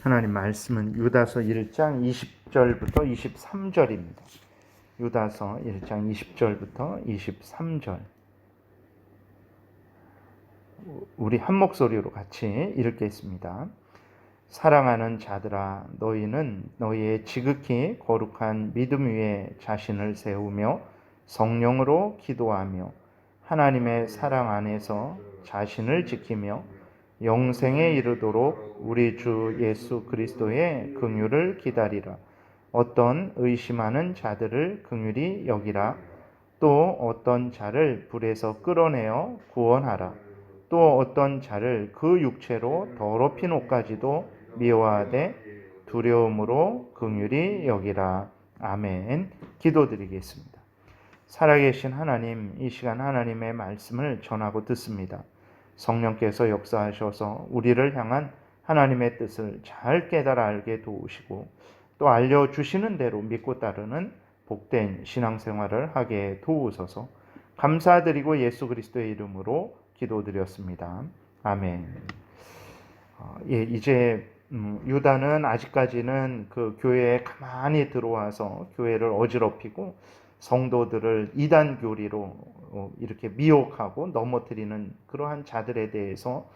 하나님 말씀은 유다서 1장 20절부터 23절입니다. 유다서 1장 20절부터 23절. 우리 한 목소리로 같이 읽겠습니다. 사랑하는 자들아, 너희는 너희의 지극히 거룩한 믿음 위에 자신을 세우며 성령으로 기도하며 하나님의 사랑 안에서 자신을 지키며 영생에 이르도록 우리 주 예수 그리스도의 긍휼을 기다리라. 어떤 의심하는 자들을 긍휼히 여기라. 또 어떤 자를 불에서 끌어내어 구원하라. 또 어떤 자를 그 육체로 더럽힌 옷까지도 미워하되 두려움으로 긍휼히 여기라. 아멘. 기도드리겠습니다. 살아계신 하나님, 이 시간 하나님의 말씀을 전하고 듣습니다. 성령께서 역사하셔서 우리를 향한 하나님의 뜻을 잘 깨달아 알게 도우시고 또 알려주시는 대로 믿고 따르는 복된 신앙생활을 하게 도우소서. 감사드리고 예수 그리스도의 이름으로 기도드렸습니다. 아멘. 이제 유다는 아직까지는 그 교회에 가만히 들어와서 교회를 어지럽히고 성도들을 이단 교리로 이렇게 미혹하고 넘어뜨리는 그러한 자들에 대해서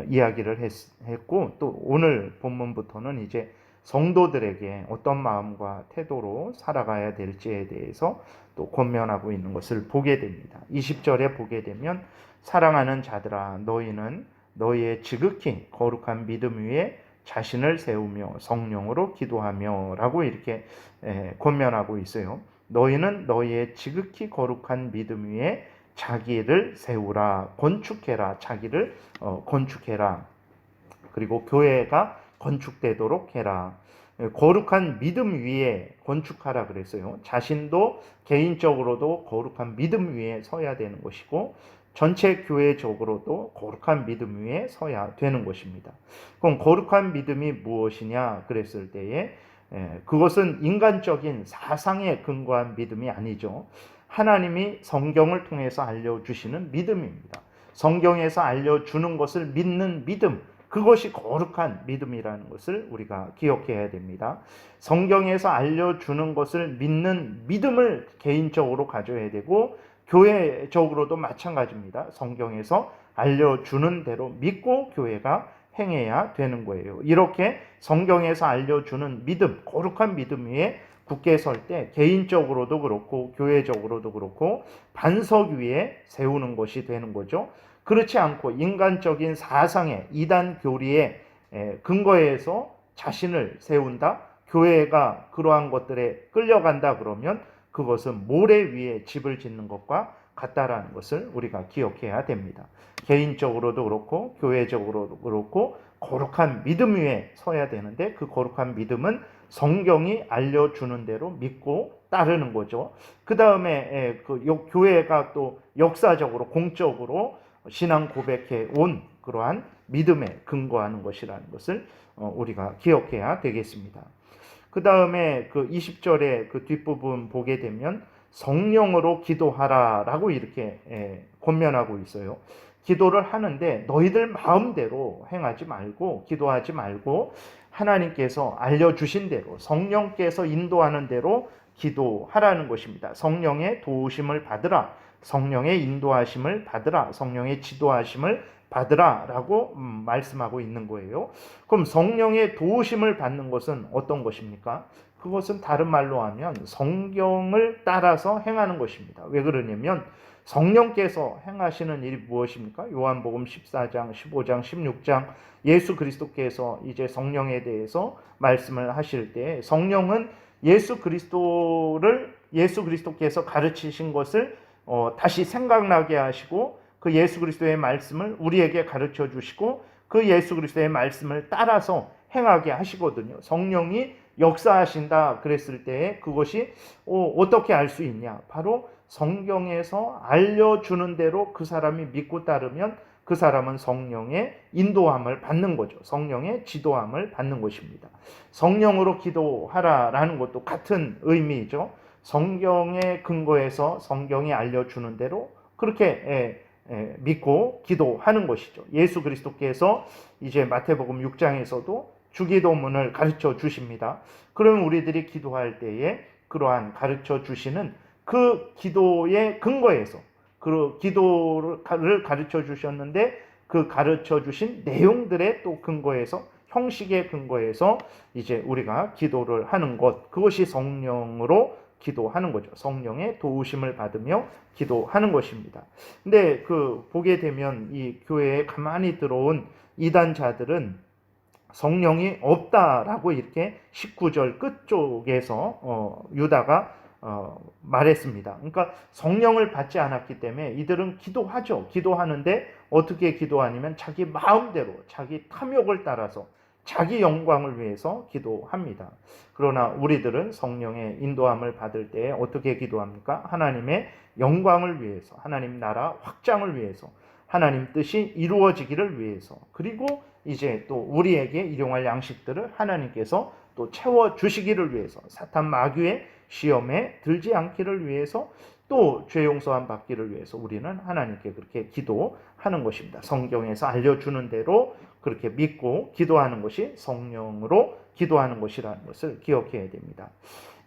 이야기를 했고, 또 오늘 본문부터는 이제 성도들에게 어떤 마음과 태도로 살아가야 될지에 대해서 또 권면하고 있는 것을 보게 됩니다. 20절에 보게 되면 사랑하는 자들아, 너희는 너희의 지극히 거룩한 믿음 위에 자신을 세우며 성령으로 기도하며 라고 이렇게 권면하고 있어요. 너희는 너희의 지극히 거룩한 믿음 위에 자기를 세우라, 건축해라, 자기를 건축해라. 그리고 교회가 건축되도록 해라. 거룩한 믿음 위에 건축하라 그랬어요. 자신도 개인적으로도 거룩한 믿음 위에 서야 되는 것이고 전체 교회적으로도 거룩한 믿음 위에 서야 되는 것입니다. 그럼 거룩한 믿음이 무엇이냐 그랬을 때에 그것은 인간적인 사상에 근거한 믿음이 아니죠. 하나님이 성경을 통해서 알려주시는 믿음입니다. 성경에서 알려주는 것을 믿는 믿음, 그것이 거룩한 믿음이라는 것을 우리가 기억해야 됩니다. 성경에서 알려주는 것을 믿는 믿음을 개인적으로 가져야 되고 교회적으로도 마찬가지입니다. 성경에서 알려주는 대로 믿고 교회가 행해야 되는 거예요. 이렇게 성경에서 알려주는 믿음, 거룩한 믿음 위에 굳게 설 때 개인적으로도 그렇고 교회적으로도 그렇고 반석 위에 세우는 것이 되는 거죠. 그렇지 않고 인간적인 사상의 이단 교리에 근거해서 자신을 세운다, 교회가 그러한 것들에 끌려간다 그러면 그것은 모래 위에 집을 짓는 것과 같다라는 것을 우리가 기억해야 됩니다. 개인적으로도 그렇고 교회적으로도 그렇고 거룩한 믿음 위에 서야 되는데 그 거룩한 믿음은 성경이 알려주는 대로 믿고 따르는 거죠. 그 다음에 그 교회가 또 역사적으로 공적으로 신앙 고백해 온 그러한 믿음에 근거하는 것이라는 것을 우리가 기억해야 되겠습니다. 그 다음에 그 20절의 그 뒷부분 보게 되면 성령으로 기도하라 라고 이렇게 권면하고 있어요. 기도를 하는데 너희들 마음대로 행하지 말고 기도하지 말고 하나님께서 알려주신 대로 성령께서 인도하는 대로 기도하라는 것입니다. 성령의 도우심을 받으라, 성령의 인도하심을 받으라, 성령의 지도하심을 받으라 라고 말씀하고 있는 거예요. 그럼 성령의 도우심을 받는 것은 어떤 것입니까? 그것은 다른 말로 하면 성경을 따라서 행하는 것입니다. 왜 그러냐면 성령께서 행하시는 일이 무엇입니까? 요한복음 14장, 15장, 16장 예수 그리스도께서 이제 성령에 대해서 말씀을 하실 때 성령은 예수 그리스도께서 가르치신 것을 다시 생각나게 하시고 그 예수 그리스도의 말씀을 우리에게 가르쳐 주시고 그 예수 그리스도의 말씀을 따라서 행하게 하시거든요. 성령이 역사하신다 그랬을 때 그것이 어떻게 알 수 있냐? 바로 성경에서 알려주는 대로 그 사람이 믿고 따르면 그 사람은 성령의 인도함을 받는 거죠. 성령의 지도함을 받는 것입니다. 성령으로 기도하라라는 것도 같은 의미죠. 성경의 근거에서 성경이 알려주는 대로 그렇게 믿고 기도하는 것이죠. 예수 그리스도께서 이제 마태복음 6장에서도 주기도문을 가르쳐 주십니다. 그러면 우리들이 기도할 때에 그러한 가르쳐 주시는 그 기도의 근거에서 그 기도를 가르쳐 주셨는데 그 가르쳐 주신 내용들의 또 근거에서 형식의 근거에서 이제 우리가 기도를 하는 것, 그것이 성령으로 기도하는 거죠. 성령의 도우심을 받으며 기도하는 것입니다. 근데 보게 되면 이 교회에 가만히 들어온 이단자들은 성령이 없다라고 이렇게 19절 끝쪽에서 유다가 말했습니다. 그러니까 성령을 받지 않았기 때문에 이들은 기도하죠. 기도하는데 어떻게 기도하냐면 자기 마음대로 자기 탐욕을 따라서 자기 영광을 위해서 기도합니다. 그러나 우리들은 성령의 인도함을 받을 때 어떻게 기도합니까? 하나님의 영광을 위해서, 하나님 나라 확장을 위해서, 하나님 뜻이 이루어지기를 위해서, 그리고 이제 또 우리에게 일용할 양식들을 하나님께서 또 채워주시기를 위해서, 사탄 마귀의 시험에 들지 않기를 위해서, 또 죄 용서함 받기를 위해서 우리는 하나님께 그렇게 기도하는 것입니다. 성경에서 알려주는 대로 그렇게 믿고 기도하는 것이 성령으로 기도하는 것이라는 것을 기억해야 됩니다.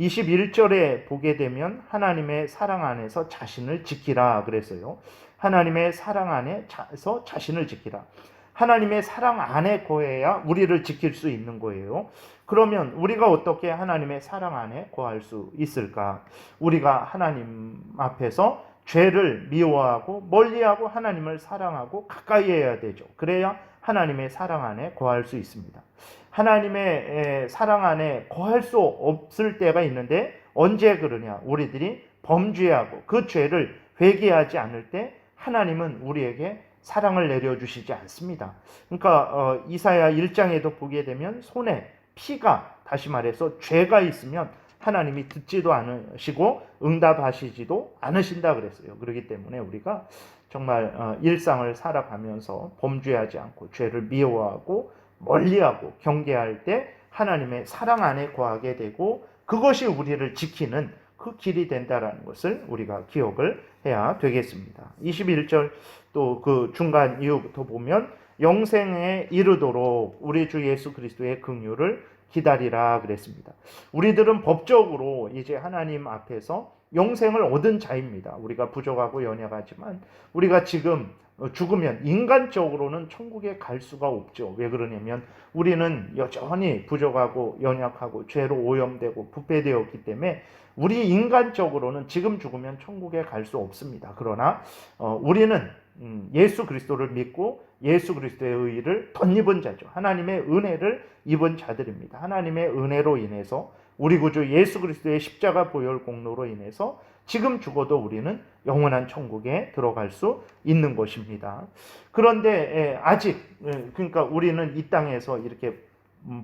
21절에 보게 되면 하나님의 사랑 안에서 자신을 지키라 그랬어요. 하나님의 사랑 안에서 자신을 지키라. 하나님의 사랑 안에 거해야 우리를 지킬 수 있는 거예요. 그러면 우리가 어떻게 하나님의 사랑 안에 거할 수 있을까? 우리가 하나님 앞에서 죄를 미워하고 멀리하고 하나님을 사랑하고 가까이 해야 되죠. 그래야 하나님의 사랑 안에 거할 수 있습니다. 하나님의 사랑 안에 거할 수 없을 때가 있는데 언제 그러냐? 우리들이 범죄하고 그 죄를 회개하지 않을 때 하나님은 우리에게 사랑을 내려주시지 않습니다. 그러니까 이사야 1장에도 보게 되면 손에 피가, 다시 말해서 죄가 있으면 하나님이 듣지도 않으시고 응답하시지도 않으신다 그랬어요. 그렇기 때문에 우리가 정말 일상을 살아가면서 범죄하지 않고 죄를 미워하고 멀리하고 경계할 때 하나님의 사랑 안에 거하게 되고 그것이 우리를 지키는 그 길이 된다라는 것을 우리가 기억을 해야 되겠습니다. 21절 또 그 중간 이후부터 보면 영생에 이르도록 우리 주 예수 그리스도의 긍휼을 기다리라 그랬습니다. 우리들은 법적으로 이제 하나님 앞에서 영생을 얻은 자입니다. 우리가 부족하고 연약하지만 우리가 지금 죽으면 인간적으로는 천국에 갈 수가 없죠. 왜 그러냐면 우리는 여전히 부족하고 연약하고 죄로 오염되고 부패되었기 때문에 우리 인간적으로는 지금 죽으면 천국에 갈 수 없습니다. 그러나 우리는 예수 그리스도를 믿고 예수 그리스도의 의의를 덧입은 자죠. 하나님의 은혜를 입은 자들입니다. 하나님의 은혜로 인해서 우리 구주 예수 그리스도의 십자가 보혈 공로로 인해서 지금 죽어도 우리는 영원한 천국에 들어갈 수 있는 것입니다. 그런데 아직 그러니까 우리는 이 땅에서 이렇게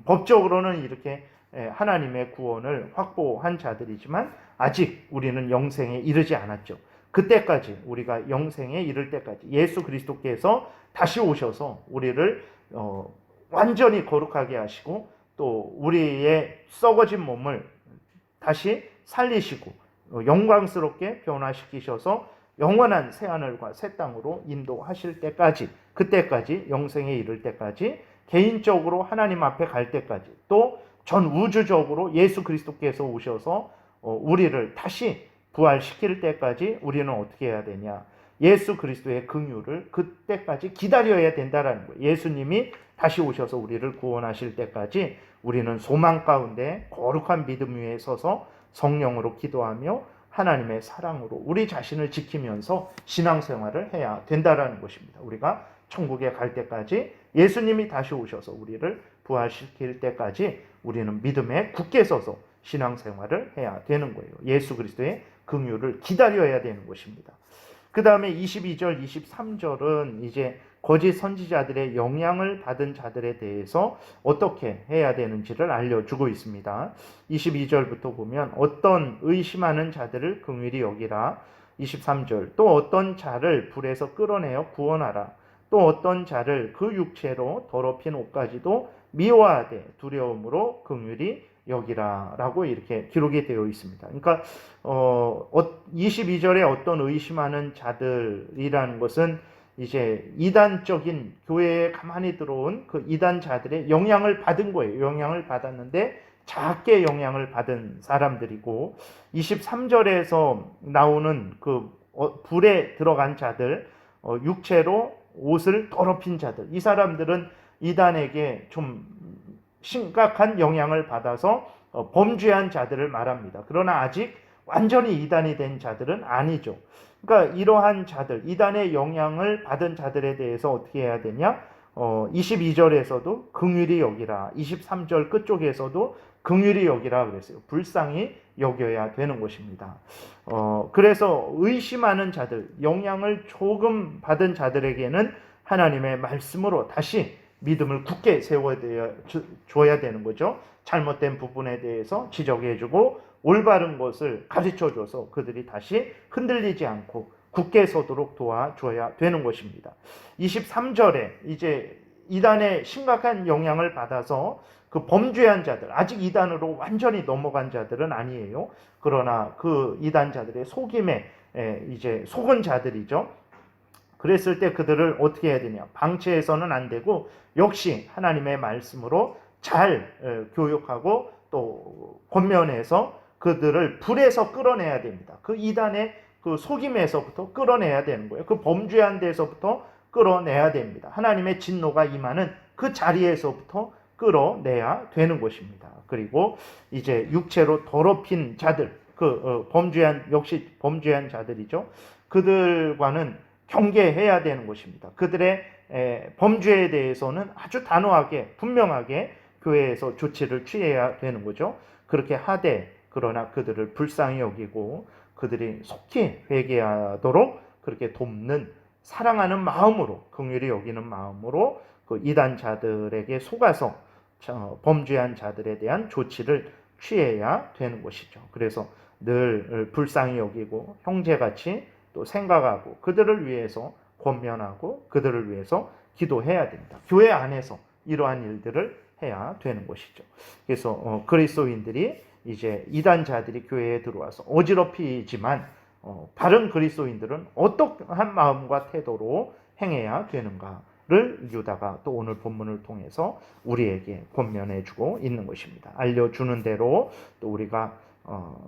법적으로는 이렇게 하나님의 구원을 확보한 자들이지만 아직 우리는 영생에 이르지 않았죠. 그때까지 우리가 영생에 이를 때까지 예수 그리스도께서 다시 오셔서 우리를 완전히 거룩하게 하시고 또 우리의 썩어진 몸을 다시 살리시고 영광스럽게 변화시키셔서 영원한 새하늘과 새 땅으로 인도하실 때까지, 그때까지 영생에 이를 때까지, 개인적으로 하나님 앞에 갈 때까지, 또 전 우주적으로 예수 그리스도께서 오셔서 우리를 다시 부활시킬 때까지 우리는 어떻게 해야 되냐? 예수 그리스도의 긍휼을 그때까지 기다려야 된다라는 거예요. 예수님이 다시 오셔서 우리를 구원하실 때까지 우리는 소망 가운데 거룩한 믿음 위에 서서 성령으로 기도하며 하나님의 사랑으로 우리 자신을 지키면서 신앙생활을 해야 된다라는 것입니다. 우리가 천국에 갈 때까지 예수님이 다시 오셔서 우리를 부활시킬 때까지 우리는 믿음에 굳게 서서 신앙생활을 해야 되는 거예요. 예수 그리스도의 긍휼을 기다려야 되는 것입니다. 그 다음에 22절, 23절은 이제 거짓 선지자들의 영향을 받은 자들에 대해서 어떻게 해야 되는지를 알려주고 있습니다. 22절부터 보면 어떤 의심하는 자들을 긍휼히 여기라. 23절 또 어떤 자를 불에서 끌어내어 구원하라. 또 어떤 자를 그 육체로 더럽힌 옷까지도 미워하되 두려움으로 긍휼히 여기라 라고 이렇게 기록이 되어 있습니다. 그러니까 22절에 어떤 의심하는 자들이라는 것은 이제 이단적인 교회에 가만히 들어온 그 이단자들의 영향을 받은 거예요. 영향을 받았는데 작게 영향을 받은 사람들이고, 23절에서 나오는 그 불에 들어간 자들, 육체로 옷을 더럽힌 자들, 이 사람들은 이단에게 좀 심각한 영향을 받아서 범죄한 자들을 말합니다. 그러나 아직 완전히 이단이 된 자들은 아니죠. 그러니까 이러한 자들, 이단의 영향을 받은 자들에 대해서 어떻게 해야 되냐? 22절에서도 긍휼히 여기라, 23절 끝쪽에서도 긍휼히 여기라 그랬어요. 불쌍히 여겨야 되는 것입니다. 그래서 의심하는 자들, 영향을 조금 받은 자들에게는 하나님의 말씀으로 다시 믿음을 굳게 세워줘야 되는 거죠. 잘못된 부분에 대해서 지적해주고 올바른 것을 가르쳐줘서 그들이 다시 흔들리지 않고 굳게 서도록 도와줘야 되는 것입니다. 23절에 이제 이단의 심각한 영향을 받아서 그 범죄한 자들, 아직 이단으로 완전히 넘어간 자들은 아니에요. 그러나 그 이단자들의 속임에 이제 속은 자들이죠. 그랬을 때 그들을 어떻게 해야 되냐? 방치해서는 안 되고 역시 하나님의 말씀으로 잘 교육하고 또 권면해서 그들을 불에서 끌어내야 됩니다. 그 이단의 그 속임에서부터 끌어내야 되는 거예요. 그 범죄한 데서부터 끌어내야 됩니다. 하나님의 진노가 임하는 그 자리에서부터 끌어내야 되는 것입니다. 그리고 이제 육체로 더럽힌 자들, 역시 범죄한 자들이죠. 그들과는 경계해야 되는 것입니다. 그들의 범죄에 대해서는 아주 단호하게 분명하게 교회에서 조치를 취해야 되는 거죠. 그렇게 하되 그러나 그들을 불쌍히 여기고 그들이 속히 회개하도록 그렇게 돕는 사랑하는 마음으로, 긍휼히 여기는 마음으로 그 이단자들에게 속아서 범죄한 자들에 대한 조치를 취해야 되는 것이죠. 그래서 늘 불쌍히 여기고 형제같이 또 생각하고 그들을 위해서 권면하고 그들을 위해서 기도해야 됩니다. 교회 안에서 이러한 일들을 해야 되는 것이죠. 그래서 그리스도인들이 이제 이단자들이 교회에 들어와서 어지럽히지만 바른 그리스도인들은 어떠한 마음과 태도로 행해야 되는가를 유다가 또 오늘 본문을 통해서 우리에게 권면해주고 있는 것입니다. 알려주는 대로 또 우리가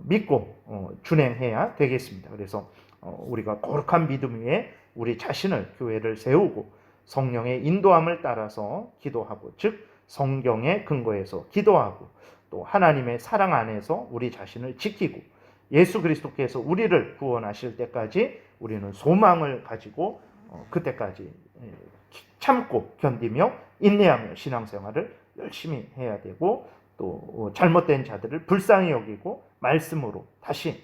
믿고 준행해야 되겠습니다. 그래서 우리가 거룩한 믿음 위에 우리 자신을, 교회를 세우고 성령의 인도함을 따라서 기도하고, 즉 성경의 근거에서 기도하고 또 하나님의 사랑 안에서 우리 자신을 지키고 예수 그리스도께서 우리를 구원하실 때까지 우리는 소망을 가지고 그때까지 참고 견디며 인내하며 신앙생활을 열심히 해야 되고, 또 잘못된 자들을 불쌍히 여기고 말씀으로 다시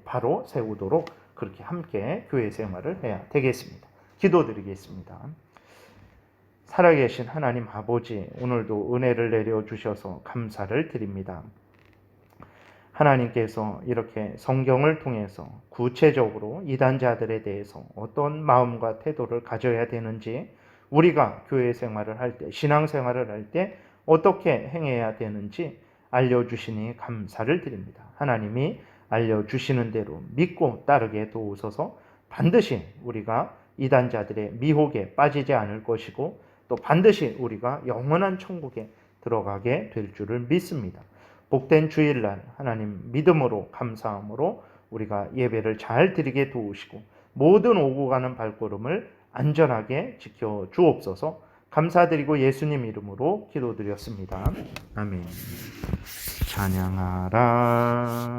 바로 세우도록 그렇게 함께 교회 생활을 해야 되겠습니다. 기도드리겠습니다. 살아계신 하나님 아버지, 오늘도 은혜를 내려주셔서 감사를 드립니다. 하나님께서 이렇게 성경을 통해서 구체적으로 이단자들에 대해서 어떤 마음과 태도를 가져야 되는지, 우리가 교회 생활을 할 때, 신앙 생활을 할 때 어떻게 행해야 되는지 알려주시니 감사를 드립니다. 하나님이 알려주시는 대로 믿고 따르게 도우소서. 반드시 우리가 이단자들의 미혹에 빠지지 않을 것이고 또 반드시 우리가 영원한 천국에 들어가게 될 줄을 믿습니다. 복된 주일날 하나님 믿음으로 감사함으로 우리가 예배를 잘 드리게 도우시고 모든 오고 가는 발걸음을 안전하게 지켜 주옵소서. 감사드리고 예수님 이름으로 기도드렸습니다. 아멘. 찬양하라.